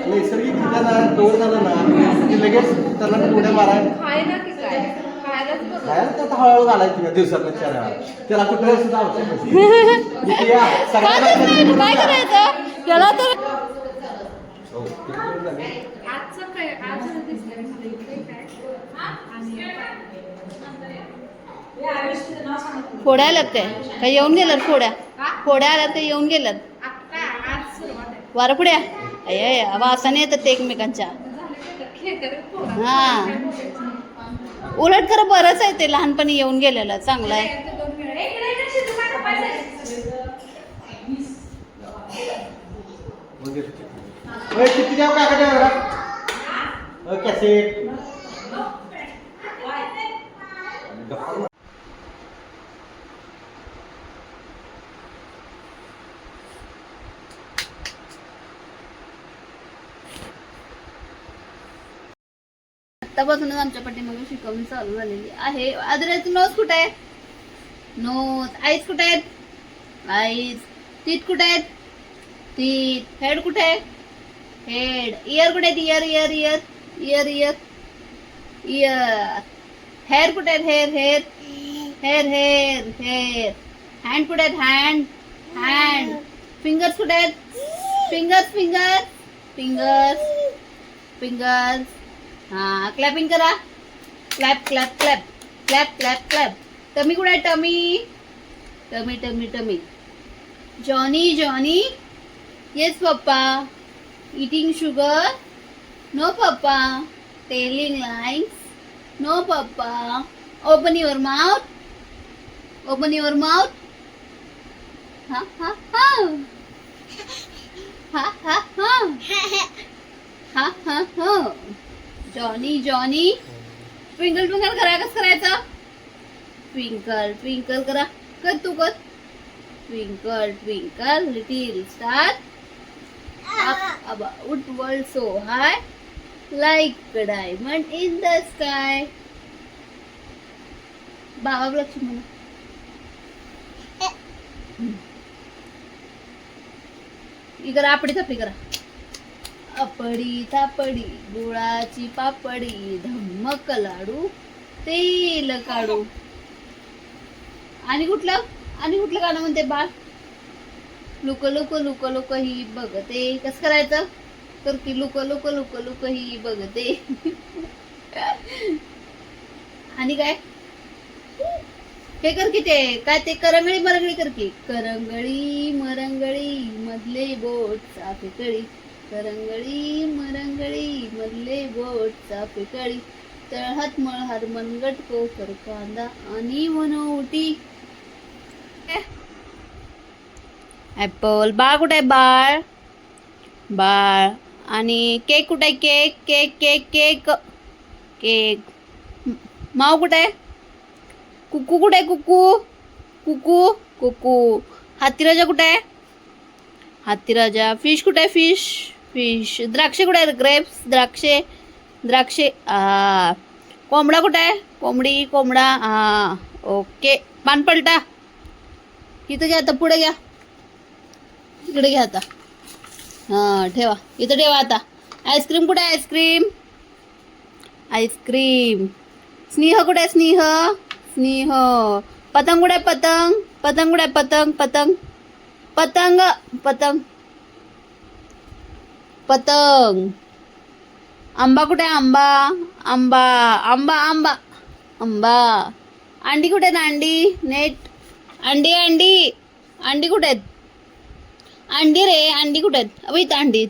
नैसर्गिक त्याला डोर झालं ना की लगेच त्याला उड्या माराय खायला तर हळूहळू घालायची दिवसात 4 वेळा त्याला कुठे सुद्धा आवश्यक काय करायचं त्याला तर फोड्या आल्यात काय येऊन गेल्यात फोड्या आल्यात काय येऊन गेल्यात वारपुड्या अय वासाने येतात ते एकमेकांच्या हा उलट खरं बरंच आहे ते लहानपणी येऊन गेलेलं चांगलं आहे किती द्यावं काका कॅसेट आतापासूनच आमच्या पाठीमागे शिकवणी चालू झालेली आहे आदराचं नोज कुठे आहे नोज आईज कुठे आहेत आईज तीत कुठे आहेत तीत हेड कुठे आहे हेड इयर कुठे आहेत ear ear ear ear ear ear hair कुठे आहेत hair hair hair hair hair hand कुठे आहेत हँड हँड फिंगर्स कुठे आहेत फिंगर्स फिंगर्स फिंगर्स फिंगर्स हाँ क्लॅपिंग करा clap clap clap clap clap clap tummy कुठे आहे tummy tummy tummy tummy Johnny Johnny yes papa eating sugar no papa telling lines no papa open your mouth open your mouth हा हा हा हा हा हा हा हा हा जॉनी जॉनी ट्विंकल ट्विंकल करा कसं करायचं ट्विंकल ट्विंकल करा कर तू कर twinkle twinkle little star up about world so high like a diamond in the sky बाबा लक्ष्मी म्हणा इकडे आपडी थापडी करा अपडी तापडी गुळाची पापडी धम्मक लाडू तेल काढू आणि कुठलं गाणं म्हणते बाळ लुक लुक लुक लुक ही बघते कसं करायचं तर की लुक लुक लुक लुक ही बघते आणि काय हे कर की ते काय ते करंगळी मरंगळी कर की करंगळी मरंगळी मधले बोट चाफेकळी करंगळी मरंगळी मधले बोट चाफेकळी तळहात मळहात मनगट कोकर कांदा आणि वनवटी ऍपल बाळ कुठे आहे बाळ बाळ आणि केक कुठे आहे cake cake cake cake cake माव कुठे आहे कुकू कुठे आहे कुकू कुकू कुकू हातीराजा कुठे आहे हातीराजा फिश कुठे आहे फिश फिश द्राक्षे कुठे आहेत ग्रेप्स द्राक्षे द्राक्षे कोंबडा कुठे आहे कोंबडी कोंबडा ओके पान पलटा इथं घ्या आता पुढे घ्या इकडे घ्या आता हां ठेवा इथं ठेवा आता आईस्क्रीम कुठे आहे आईस्क्रीम आईस्क्रीम स्नेह कुठे आहे स्नेह स्नेह पतंग कुठे आहे पतंग पतंग कुठे आहे पतंग पतंग पतंग पतंग पतंग आंबा कुठे आहे आंबा आंबा आंबा आंबा आंबा अंडी कुठे आहेत अंडी नेट अंडी अंडी अंडी कुठे आहेत अंडी रे अंडी कुठे आहेत अबे इथं अंडी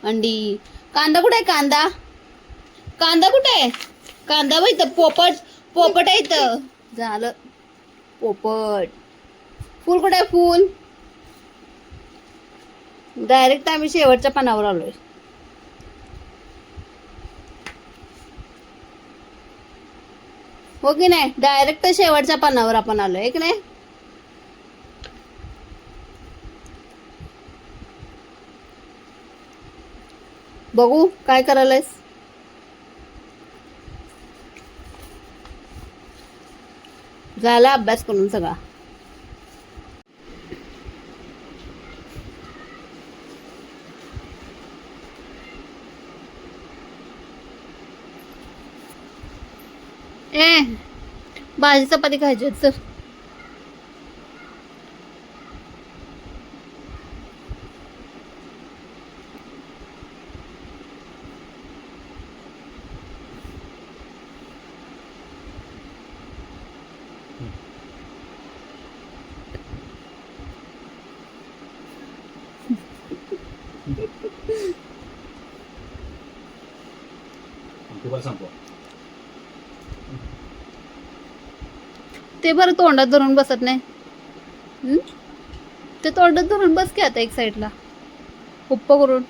अंडी कांदा कुठे आहे कांदा कांदा कुठे आहे कांदा बघ इथं पोपट पोपट आहे इथं झालं पोपट फूल कुठे आहे फूल डायरेक्ट आम्ही शेवटच्या पानावर आलोय हो की नाही डायरेक्ट शेवटच्या पानावर आपण आलोय की नाही बघू काय करायलायस झाला अभ्यास करून सगळा ए भाजी चपाती खायची आहेत, चल. तुम्हाला सांगतो ते बरं तोंडात धरून बसत नाही. ते तोंडात धरून बस की आता एक साईडला उप्प करून.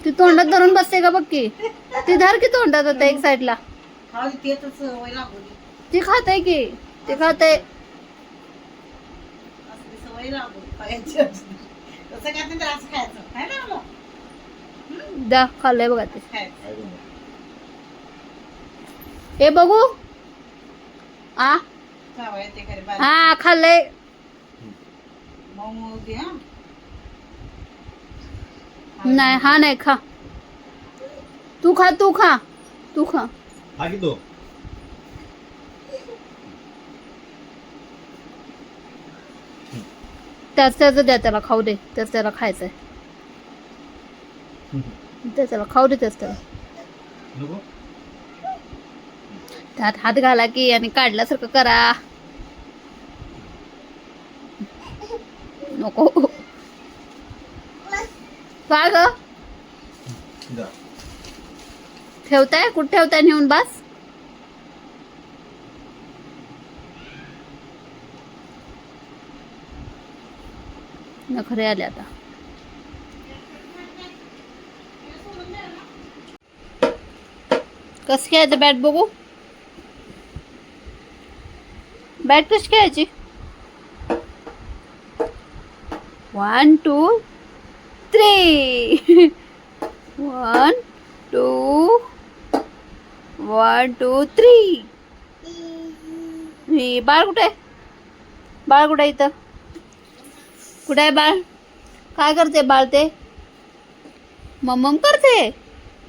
ती तोंडात धरून बसते का बघ की. ती धर की तोंडात आता एक साईडला. ती खाते की ती खाते. दा खाल्लंय बघा ते. हे बघू आ हा खाल्लंय. नाही हा नाही खा. तू खा तू खा तू खा. हा की तो त्याचं द्या त्याला खाऊ दे. त्याच त्याला खायचंय. त्याला खाऊ दे. त्याच त्याला नको त्यात हात घाला की आणि काढल्यासारखं करा. नको काय ग जा. ठेवताय कुठे ठेवताय नेऊन बस. नखरे आले आता. कस खेळायचं बॅट बघू. बॅट कशी खेळायची. 1 2 3 1 2 1 2 3. बाळ कुठे. बाळ कुठे इथं. कुठे आहे बाळ. काय करते बाळ ते. मम्मम करते.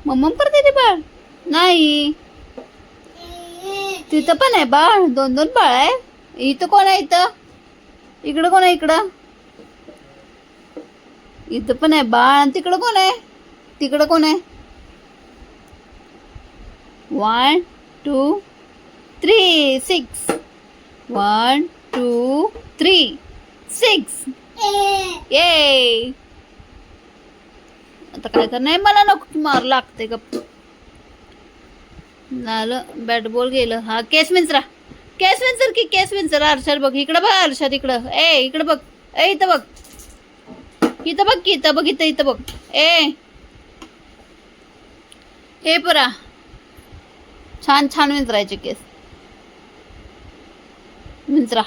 मम्मम करते ते बाळ. नाही तिथं पण आहे बाळ. 2 बाळ आहे. इथं कोण आहे. इथं इकडं कोण आहे. इथं पण आहे बाळ. आणि तिकडं कोण आहे. तिकडं कोण आहे. 1 2 3 6 1 2 3 6. ये आता काय करणार. मला नको मार लागते गप. झालं बॅट बॉल गेलं. हा केस विंचरा. केस विंचर की केस विंचर. आरशात बघ. इकडं बघ आरशात. इकडं ए इकडं बघ. ए इथं बघ. इथं बघ की इथं बघ. इथं बघ. ए हे परा छान छान विंचरायचे केस. विंचरा.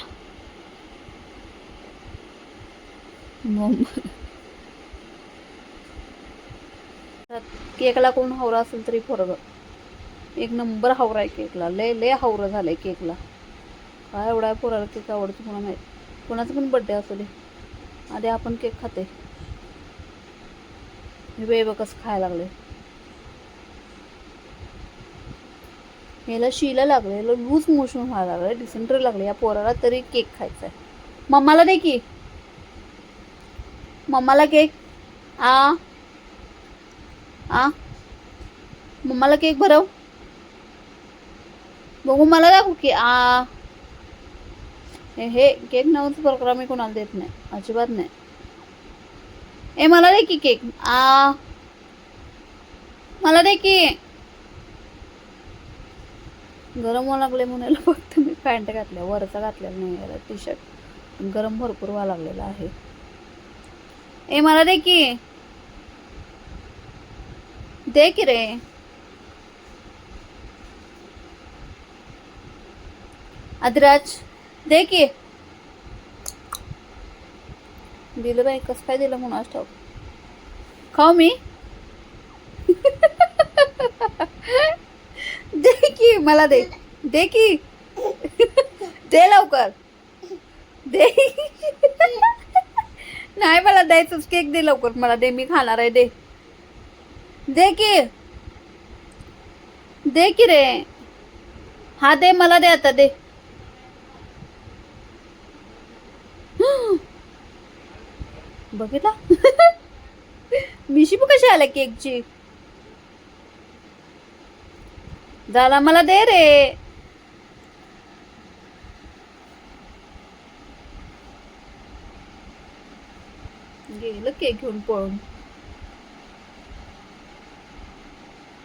केकला कोण हावरा असेल तरी पोरग. एक नंबर हावरा आहे केकला. लय हावरं झालंय केकला. काय एवढा पोराला केक आवडतो कोणा माहित. कोणाचा पण बड्डे असू दे आधी आपण केक खाते. हे बघ कसं खायला लागले. याला शिला लागले. याला लूज मोशन व्हायला लागले. डिसेंट्री लागले या पोराला तरी केक खायचा आहे. मम्माला दे की. मम्माला केक. आ मम्माला केक भरव. बघू मला दाखव की. हे केक नव्हतं प्रकार मी कोणाला देत नाही. अजिबात नाही. ए मला दे की केक. मला दे की. गरम व्हायला लागले म्हणून फक्त मी पॅन्ट घातल्या. वरचा घातलेला नाही याला टी शर्ट. गरम भरपूर व्हायला लागलेला आहे. ए मला दे की. दे की रे. आदिराज दे की. दिलं बाई. कसं काय दिलं म्हणून ठाऊक. खाऊ मी. दे की मला दे. दे की. दे लवकर. दे. नाही मला द्यायचंच. केक दे लवकर मला. दे मी खाणार आहे. दे दे की. दे की रे. हा दे मला दे आता दे. बघितला मिशी कशी आल्या केकची. झाला मला दे रे. गेलं केक घेऊन पळून.